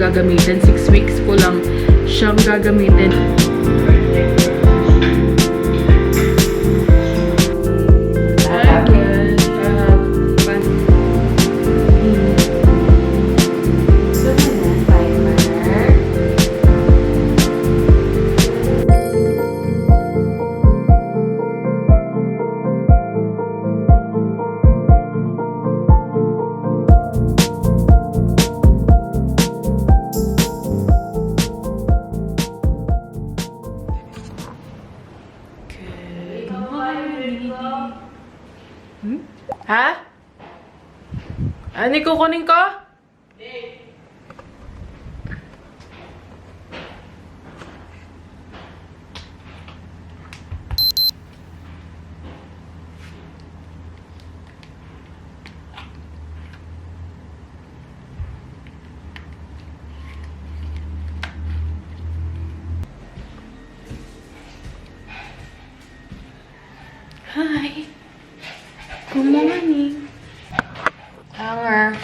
gagamitin. 6 weeks ko lang siyang gagamitin. Ha? Ano kukunin ko? Hi. Good morning. Hanger.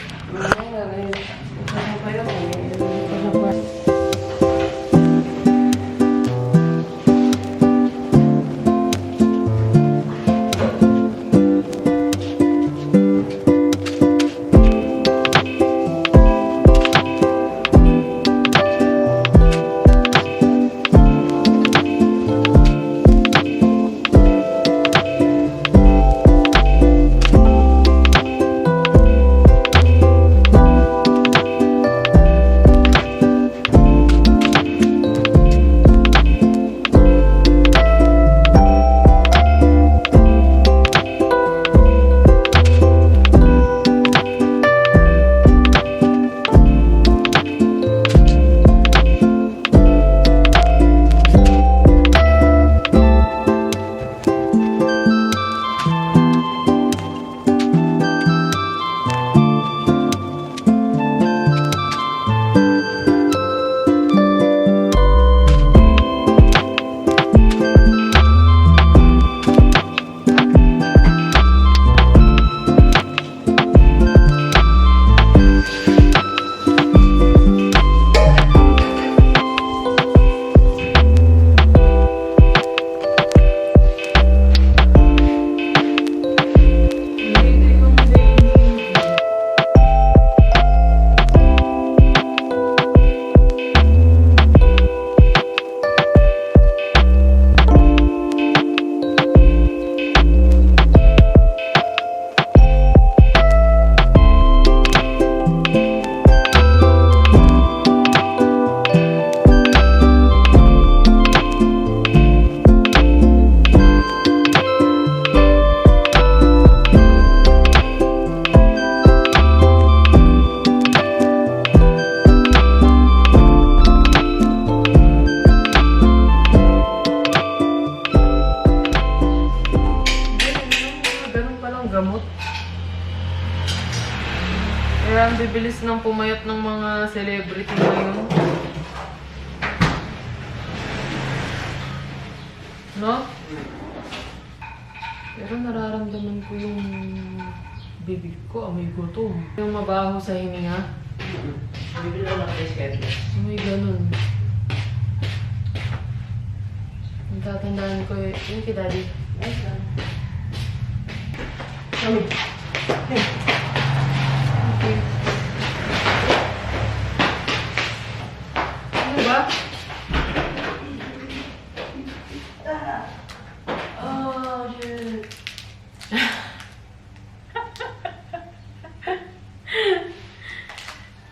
Kaya ang bibilis ng pumayat ng mga celebrity ngayon. No? Pero nararamdaman ko yung bibig ko, amoy gutom. Yung mabaho sa hininga. Bibili ko lang kayo schedule. Amoy ganun. Ang tatandaan ko yung kay Daddy. Nice lang. Ano ba? Oh, shit.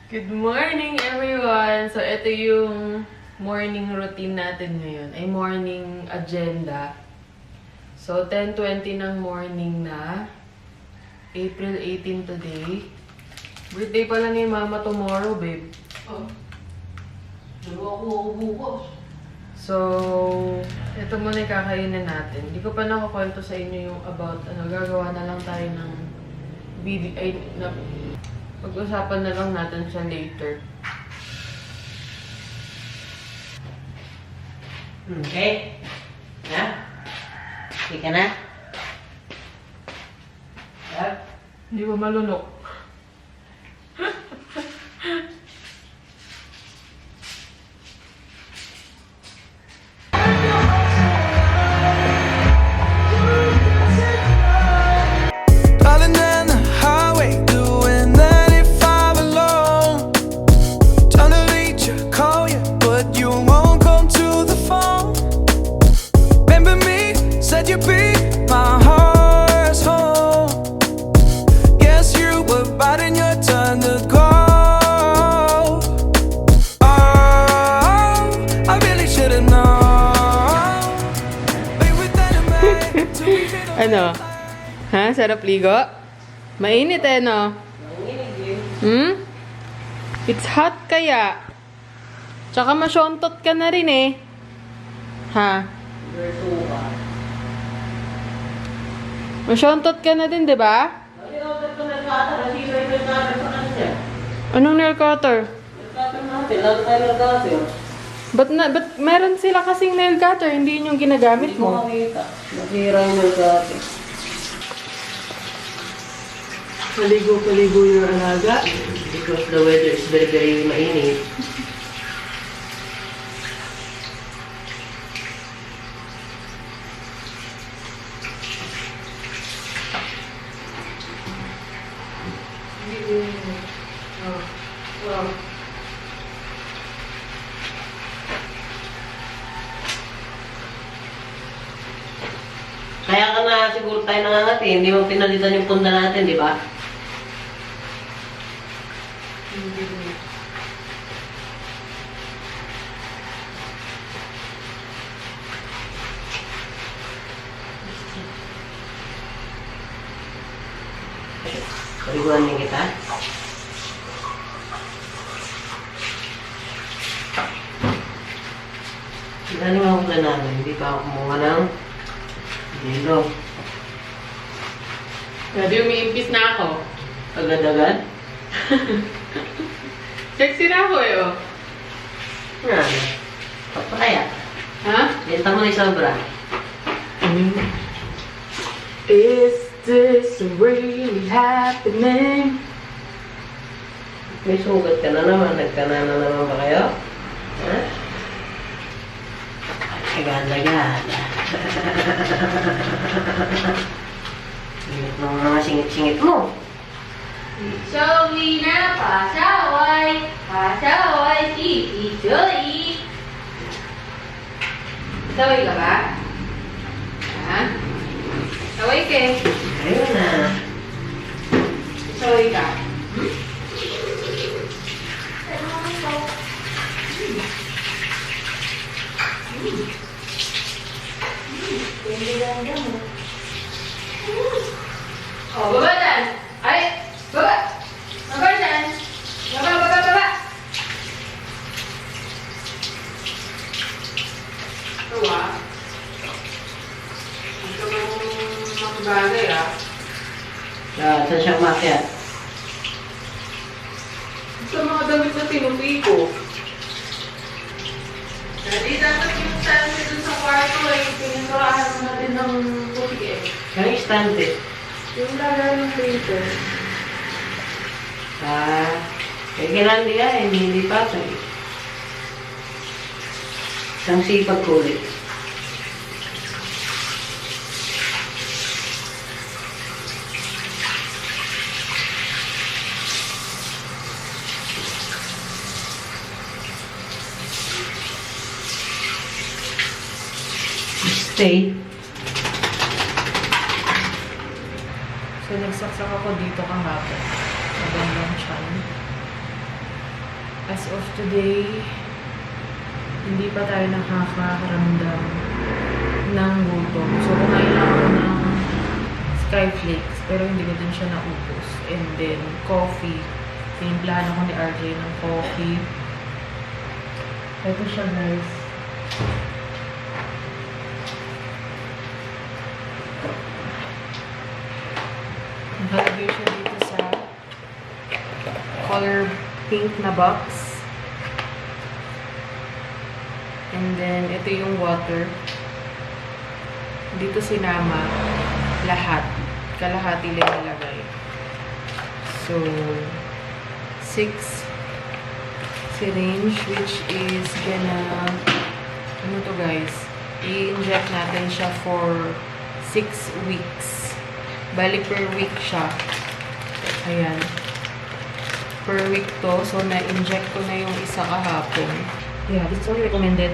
Good morning, everyone! So, ito yung morning routine natin ngayon. Ay, morning agenda. So, 10:20 ng morning na. April 18 today. Birthday pala ni Mama tomorrow, babe. Oh. Dalawa ako bukas. So, ito muna yung kakainin natin. Hindi ko pa nakakwento sa inyo yung about, gagawa na lang tayo ng video, pag-usapan na lang natin siya later. Okay. Ha? Okay ka na? Ha? Hindi ba malunok? Ano? Ha? Sarap ligo? Mainit eh, no? Hmm? It's hot kaya. Tsaka masyontot ka na rin eh. Ha? Masyontot ka na din, di ba? Anong nail cutter? Ba't meron sila kasing nail cutter, hindi yun yung ginagamit mo? Nasira yung nail. Paligo yung alaga. Because the weather is very, very mainit. Kaya ka na siguro tayo nangangati, hindi mo pinalitan yung punda natin, di ba? Paliguan niyo kita. Galing ako na namin, hindi pa ako kumuha ng hilo. Grabe, umiimpis na ako. Agad-agad? Sexy na ako eh, oh. Ano? Papaya. Ha? Benta mo na yung sobra. Is this really happening? May sugat ka na naman. Nagkana na naman ba kayo? Ha? Agad-agad. Singit mo mga singit-singit mo. Showy na pasaway, si Joey. Saway ka ba? Ha? Saway ka eh. Ayun na. Saway ka. Oh, baba dyan. Ay, baba. Baba dyan. Baba. Ito ah. Ito mang makibagay ah. Saan siya umakyat? Ito mga damit na tinupi ko. Hindi dapat yung stand dun sa kwarto ay pininturahan mo natin ng puti eh. Yung istante. Yung lagay ng paper. Kailan di ay, hindi patay. Isang sipag kulit. Stay. So, nagsaksak ako dito kahapon. Sa bandang tiyan. As of today, hindi pa tayo nakakaramdam ng gutom. So, kumain lang ako ng Skyflakes, pero hindi ko din siya naubos. And then, coffee. Pinimplahan ako ni RJ ng coffee. Ito siya, guys. Nakalagay siya dito sa color pink na box. And then, ito yung water. Dito sinama lahat. Kalahati lang nilagay. So, 6 syringe, which is gonna, ano to guys, i-inject natin siya for 6 weeks. Bali per week siya. Ayan. Per week to. So, na-inject ko na yung isa kahapon. Yeah, this is only recommended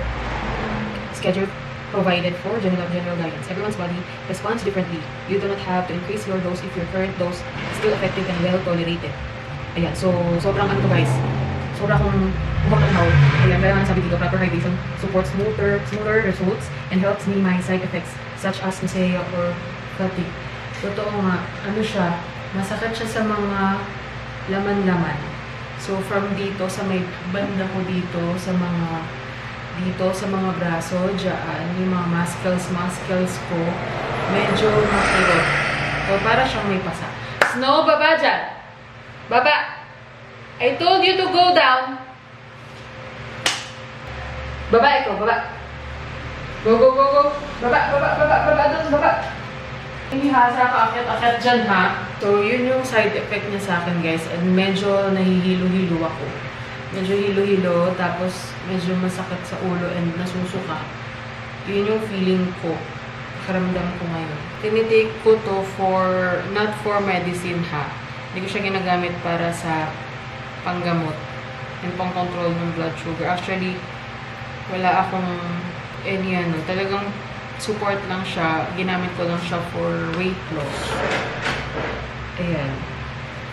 schedule provided for general guidance. Everyone's body responds differently. You do not have to increase your dose if your current dose is still effective and well tolerated. Ayan. So, sobrang ano to guys. Sobrang umakanhaw. Ayan. Kaya nga sabi dito, proper hydration supports smoother results and helps minimize side effects such as nausea or fatigue. Totoo nga, ano siya, masakit siya sa mga laman-laman. So, from dito, sa may banda ko dito, sa mga braso, dyan, yung mga muscles ko, medyo makirot. So, para siyang may pasa. Snow, baba dyan! Baba! I told you to go down! Baba, ikaw, baba! Go, go, go, go! Baba, baba, baba, baba, doon, baba! Ihasa ka, akyat dyan, ha? So, yun yung side effect niya sa akin, guys. And medyo nahihilo-hilo ako. Medyo hilo-hilo, tapos medyo masakit sa ulo and nasusuka. Yun yung feeling ko. Karamdam ko ngayon. Tinitake ko to not for medicine, ha? Hindi ko siya ginagamit para sa panggamot and pang-control ng blood sugar. Actually, wala akong talagang support lang siya. Ginamit ko lang siya for weight loss. Ayan.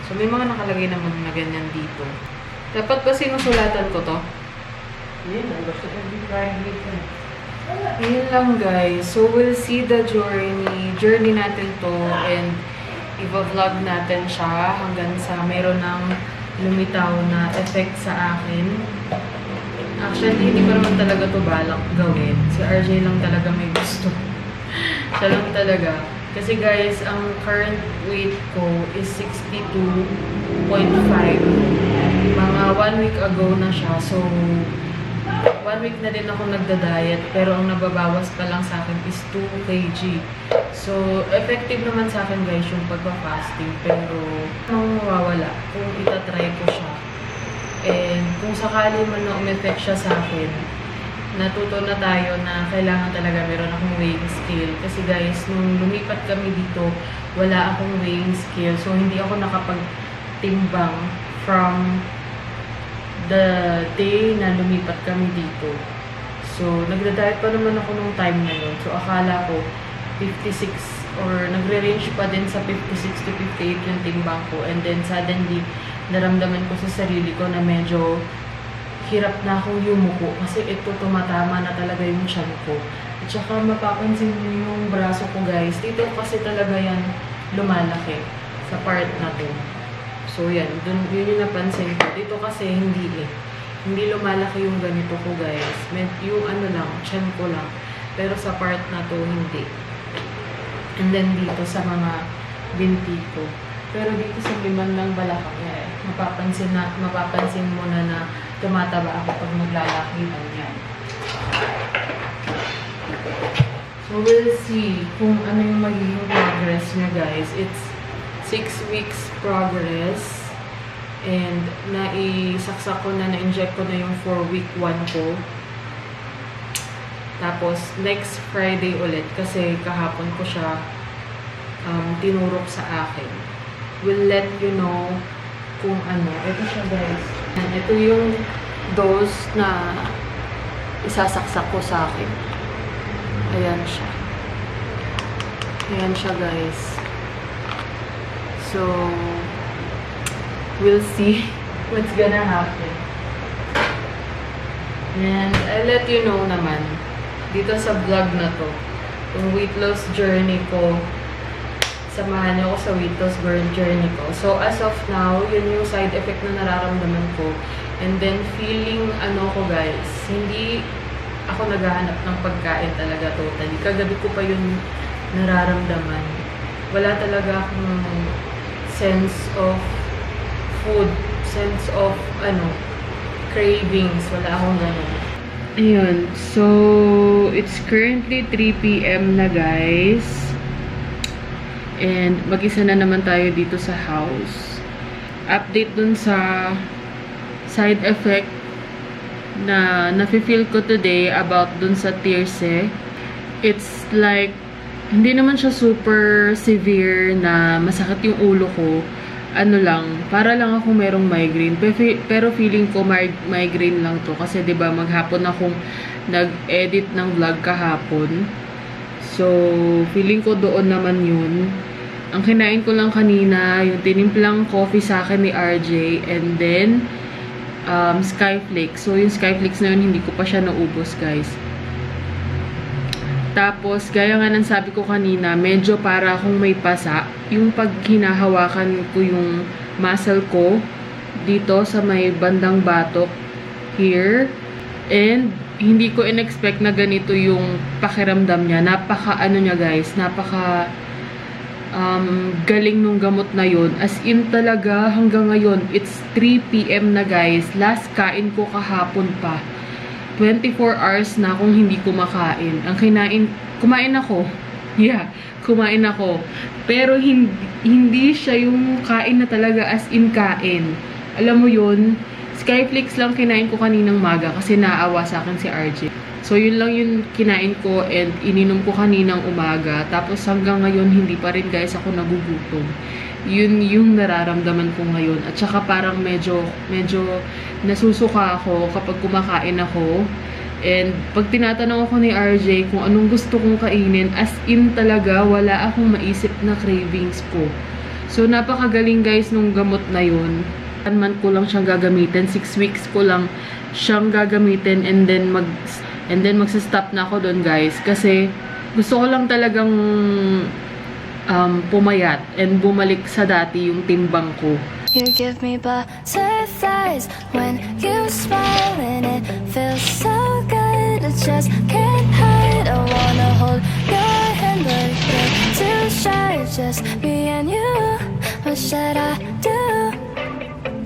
So, may mga nakalagay naman na ganyan dito. Dapat ba sinusulatan ko to? Yun, gusto ko din trying dito. Yun lang, guys. So, we'll see the journey natin to and i-vlog natin siya hanggang sa mayroon ng lumitaw na effect sa akin. Actually, hindi ko naman talaga to balak gawin. Si RJ lang talaga may gusto. Siya lang talaga. Kasi guys, ang current weight ko is 62.5. Mga 1 week ago na siya. So, 1 week na din ako nagda-diet. Pero ang nababawas pa lang sa akin is 2 kg. So, effective naman sa akin guys yung pagpa-fasting. Pero, anong mawawala kung itatry ko siya. And kung sakali man na umeffect siya sa akin, natuto na tayo na kailangan talaga meron akong weighing scale. Kasi guys, nung lumipat kami dito, wala akong weighing scale. So, hindi ako nakapagtimbang from the day na lumipat kami dito. So, nagda-diet pa naman ako nung time na yun. So, akala ko 56 or nagre-range pa din sa 56 to 58 yung timbang ko. And then, suddenly, naramdaman ko sa sarili ko na medyo hirap na akong yumuko kasi ito tumatama na talaga yung tiyan ko. At saka mapapansin niyo yung braso ko guys. Dito kasi talaga yan lumalaki sa part na to. So yan, yun yung napansin ko. Dito kasi hindi eh. Hindi lumalaki yung ganito ko guys. Yung lang, tiyan ko lang. Pero sa part na to, hindi. And then dito sa mga binti ko. Pero dito sa liman ng balakang niya mapapansin mo na tumataba ako pag naglalakihan yan. So, we'll see kung ano yung magiging progress niya, guys. It's 6 weeks progress. And naisaksak ko na-inject ko na yung 4-week 1 ko. Tapos, next Friday ulit kasi kahapon ko siya tinurok sa akin. We'll let you know kung ano. Ito siya guys. Ito yung dose na isasaksak ko sa akin. Ayan siya. Ayan siya guys. So, we'll see what's gonna happen. And I'll let you know naman dito sa vlog na to, yung weight loss journey ko. Samahan niyo ako sa weight loss journey ko. So, as of now, yun yung side effect na nararamdaman ko. And then, feeling, ko guys, hindi ako naghahanap ng pagkain talaga totally. Kagabi ko pa yun nararamdaman. Wala talaga akong sense of food, sense of, cravings. Wala akong ganun. Ayun. So, it's currently 3 p.m. na guys. And mag-isa na naman tayo dito sa house. Update dun sa side effect na nafe-feel ko today about dun sa Tirce. It's like, hindi naman siya super severe na masakit yung ulo ko. Para lang ako merong migraine. Pero feeling ko migraine lang to. Kasi 'di ba maghapon akong nag-edit ng vlog kahapon. So, feeling ko doon naman yun. Ang kinain ko lang kanina, yung tinimplang coffee sa akin ni RJ. And then, Skyflakes. So, yung Skyflakes na yun, hindi ko pa siya naubos, guys. Tapos, gaya nga ng sabi ko kanina, medyo para akong may pasa. Yung pag hinahawakan ko yung muscle ko dito sa may bandang batok here. And hindi ko in-expect na ganito yung pakiramdam niya. Napaka ano niya guys, napaka galing nung gamot na yun. As in talaga hanggang ngayon, it's 3 PM na guys. Last kain ko kahapon pa. 24 hours na akong hindi kumakain. Kumain ako. Yeah, kumain ako. Pero hindi siya yung kain na talaga as in kain. Alam mo yun, Skyflakes lang kinain ko kaninang maga kasi naawa sa akin si RJ. So, yun lang yung kinain ko and ininom ko kaninang umaga. Tapos hanggang ngayon, hindi pa rin guys ako nagugutom. Yun yung nararamdaman ko ngayon. At saka parang medyo nasusuka ako kapag kumakain ako. And pag tinatanong ako ni RJ kung anong gusto kong kainin, as in talaga, wala akong maisip na cravings ko. So, napakagaling guys nung gamot na yun. 1 month ko lang siyang gagamitin. 6 weeks ko lang siyang gagamitin and then magsa-stop na ako doon guys. Kasi gusto ko lang talagang pumayat and bumalik sa dati yung timbang ko. You give me butterflies when you smile and it feels so good. I just can't hide. I wanna hold your hand but you're too shy. Just me and you. What should I do?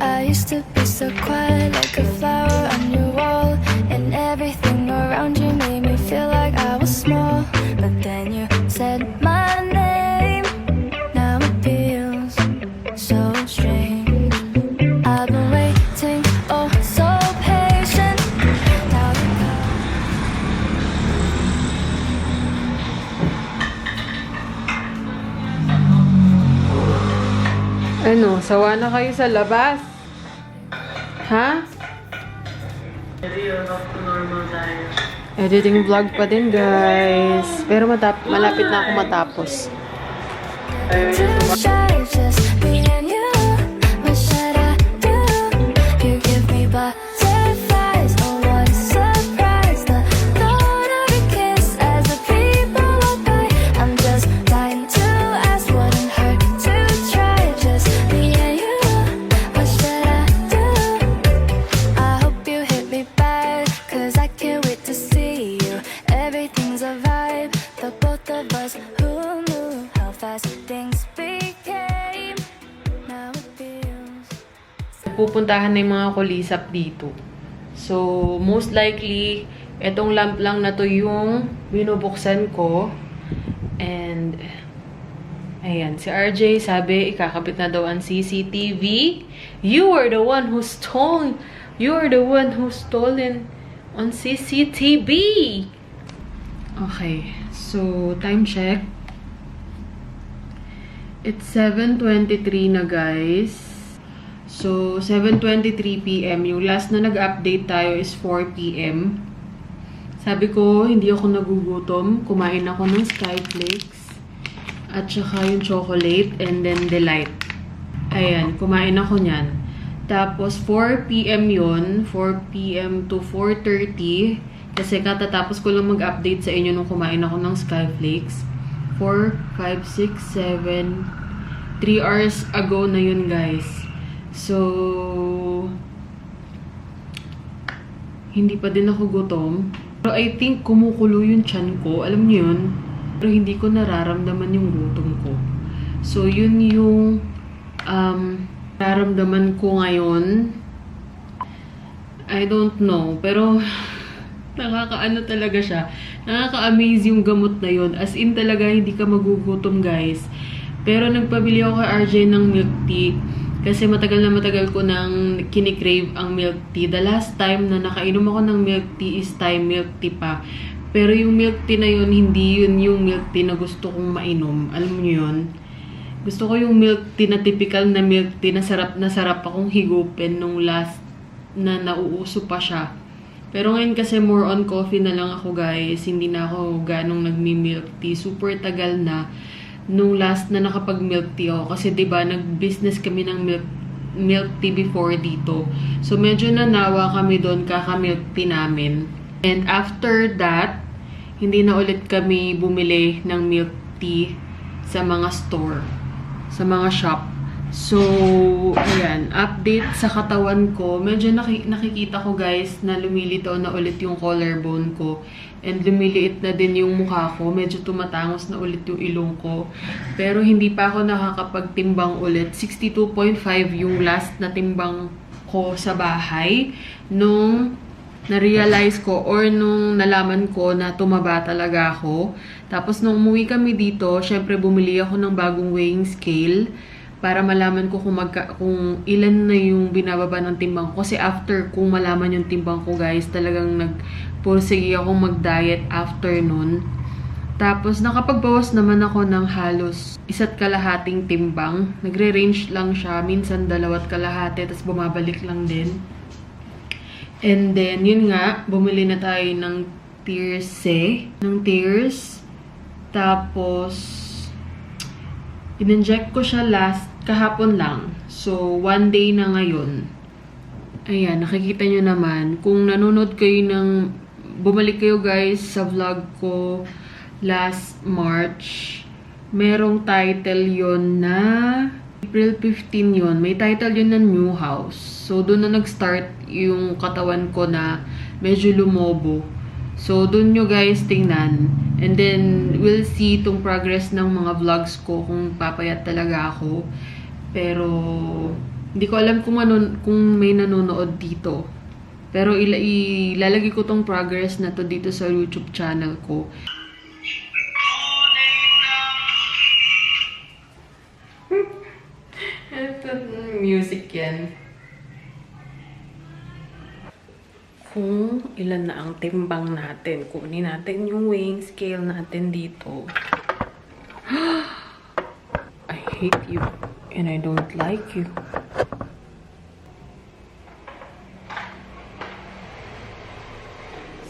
I used to be so quiet like a flower on your wall, and everything around you made me feel like I was small. But then you said my name. Now it feels so strange. I've been waiting, oh so patient. Now you come. Ano, sawa na kayo sa labas? Ha? Editing vlog pa din guys. Pero malapit na ako matapos. Too shy, just me and you. What should I do? You give me butterflies. Oh, what a surprise. The thought of your kiss as the people walk by. I'm just dying to ask, wouldn't hurt to try. Just me and you. What should I do? I hope you hit me back, 'cause I can't wait to see you. Everything's a vibe. The both of us, who knew how fast things became. Now it feels. Pupuntahan na yung mga kulisap dito. So, most likely, etong lamp lang na to yung binubuksan ko. And, ayan, si RJ sabi, ikakabit na daw ang CCTV. You are the one who stolen on CCTV. Okay, so time check. It's 7:23 na guys. So 7:23 PM. Yung last na nag-update tayo is 4 PM. Sabi ko, hindi ako nagugutom. Kumain ako ng Skyflakes. At saka yung chocolate and then delight. Ayan, kumain ako nyan. Tapos 4 PM yun. 4 PM to 4:30. Kasi katatapos ko lang mag-update sa inyo nung kumain ako ng Skyflakes. 4, 5, 6, 7, 3 hours ago na yun guys. So, hindi pa din ako gutom. Pero I think kumukulo yung tiyan ko. Alam niyo yun? Pero hindi ko nararamdaman yung gutom ko. So, yun yung nararamdaman ko ngayon. I don't know. Pero, nakakaano talaga siya. Nakaka-amaze yung gamot na yun. As in talaga, hindi ka magugutom guys. Pero nagpabili ako kay RJ ng milk tea. Kasi matagal ko nang kinikrave ang milk tea. The last time na nakainom ako ng milk tea is Thai milk tea pa. Pero yung milk tea na yun, hindi yun yung milk tea na gusto kong mainom. Alam mo yun? Gusto ko yung milk tea na typical na milk tea na sarap akong higupin nung last na nauuso pa siya. Pero ngayon kasi more on coffee na lang ako guys. Hindi na ako ganong nagmi-milk tea. Super tagal na nung last na nakapag-milk tea ako. Kasi diba, nag-business kami ng milk tea before dito. So medyo nanawa kami doon kaka-milk tea namin. And after that, hindi na ulit kami bumili ng milk tea sa mga store, sa mga shop. So, ayan, update sa katawan ko. Medyo nakikita ko guys na lumilitaw na ulit yung collarbone ko. And lumiliit na din yung mukha ko. Medyo tumatangos na ulit yung ilong ko. Pero hindi pa ako nakakapagtimbang ulit. 62.5 yung last na timbang ko sa bahay. Nung na-realize ko or nung nalaman ko na tumaba talaga ako. Tapos nung umuwi kami dito, syempre bumili ako ng bagong weighing scale para malaman ko kung ilan na yung binababa ng timbang ko. Kasi after kung malaman yung timbang ko guys, talagang nagpursige akong mag-diet after nun. Tapos nakapagbawas naman ako ng halos 1.5 timbang. Nagre-range lang siya, minsan 2.5, tapos bumabalik lang din. And then, yun nga, bumili na tayo ng Tears. Tapos, in-inject ko siya kahapon lang. So, 1 day na ngayon. Ayan, nakikita nyo naman. Kung nanonood kayo bumalik kayo guys sa vlog ko last March, merong title yon na April 15 yon. May title yun na New House. So, doon na nag-start yung katawan ko na medyo lumobo. So, doon nyo guys tingnan. And then, we'll see itong progress ng mga vlogs ko kung papayat talaga ako. Pero, hindi ko alam kung may nanonood dito. Pero, ilalagay ko tong progress na to dito sa YouTube channel ko. Music yan. Kung ilan na ang timbang natin. Kunin natin yung weighing scale natin dito. I hate you. And I don't like you.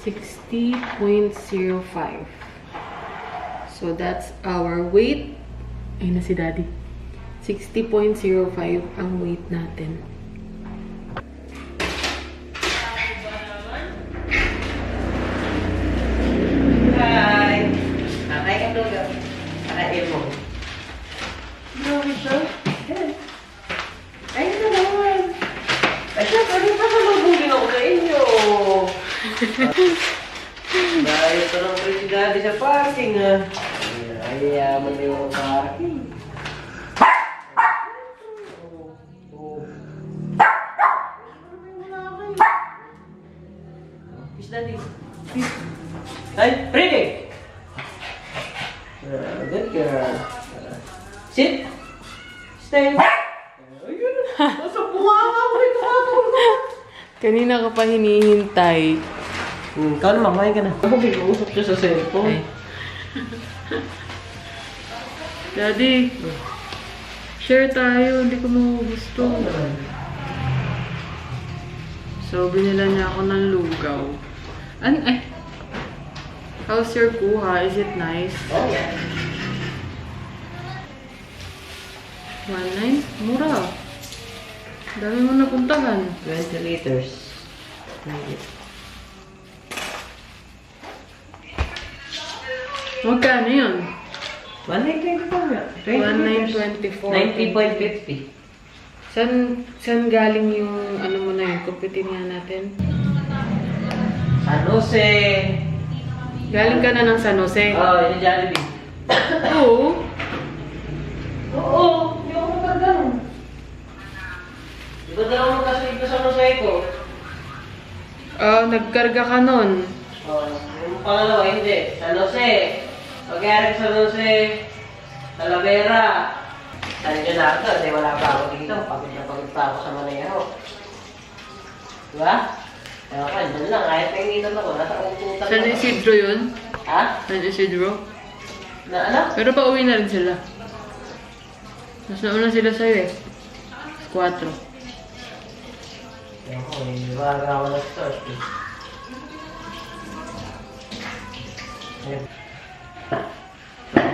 $60.05. So that's our weight. Ayun na si Daddy. 60.05 ang weight natin. Hi! Nakay ka doon. Nakain mo. Grabe siya. Ayun na naman. Ay, siya, pwede pa salubungin ako sa inyo. Dahil ito ng presidade sa parking, ah. Ay, yaman na yung parking. Daddy. Ay, pretty! Good girl. Sit. Stay. Ayun. Nasa bunganga mo rin nakatulog. Kanina ka pa hinihintay. Ikaw naman, kumain ka na. Ako, mag-uusap siya sa cellphone. Daddy, share tayo. Hindi ko gusto. So, binila niya ako ng lugaw. How's your kuha? Is it nice? Oh, yeah. 1.9? Mura. Dami mo napuntahan. 20 liters. Magkano yun? 1.924 nga. 1.924. 90.50. Saan galing yung ano mo na yun? Kumpitin nga natin. San Jose. Galing ka na ng San Jose? Oh, yun yung Jollibee. Oo. Oo, hindi ako magkagano'n. Di ba dalawa magkasulit ko sa San Jose ko? Nagkarga ka nun. Oh, yung pangalawa, hindi. San Jose. Pag-iari sa San Jose, Talavera. San Leonardo, hindi wala pa ako dito. Pagod na pagod pa ako sa Manayaro. Diba? Kaya ako, doon lang. Kahit may ngitan ako, nasa uputan San Isidro yun? Ha? San Isidro? Na ano? Pero pauwi na rin sila. Mas nauna sila sa'yo eh. 4. Ako, hindi ba ako nag-start eh.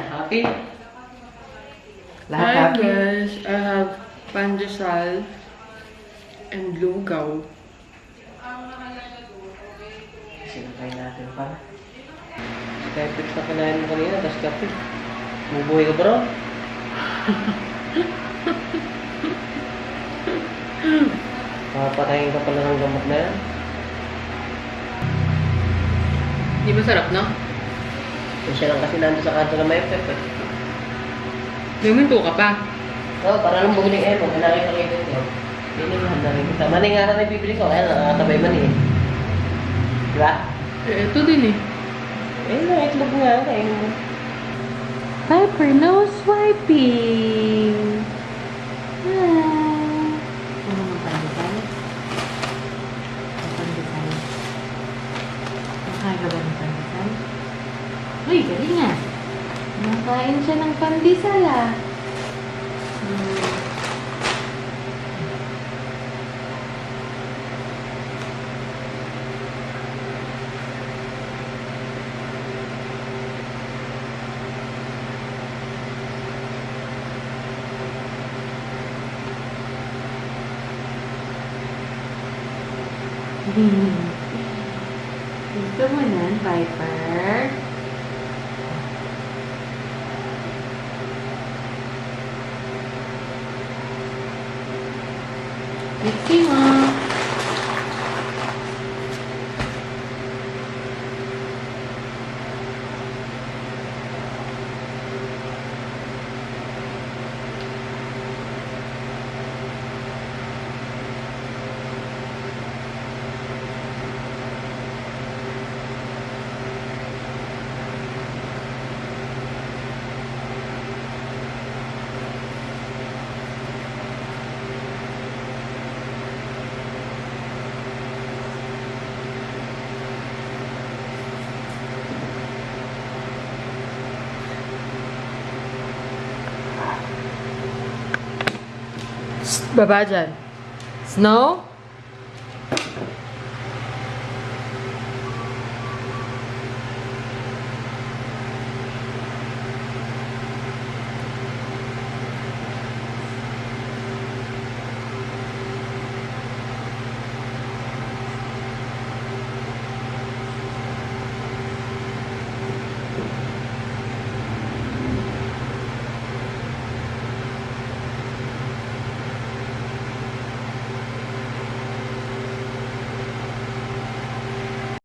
Happy? Lahat Hi happy? guys, I have pandesal and lugaw. Sinakay natin pa. Pepix na kinain mo kanina, tapos kape. Bubuhay ka ba ron? Papatayin ka pala ng gamot na yan. Di masarap, no? Siya lang kasi nandun sa kanto na may pepe. Luminto ka pa. Oo, para lang bumili kayo. Kung nakita kayo dito. Binihan na rin kita. Mani nga na bibili ko. Kaya nakakatabay mani eh. Diba? Eh, ito din eh. Eh, itlog nga. Kain mo. Piper, no swiping. Hi. Ano mo pandesal? Pandesal. Nakakain ka ba ng pandesal? Uy, galing nga. Nakain siya ng pandesal ah. Gusto mo na, Piper? Gusto mo? Baba dyan. Snow?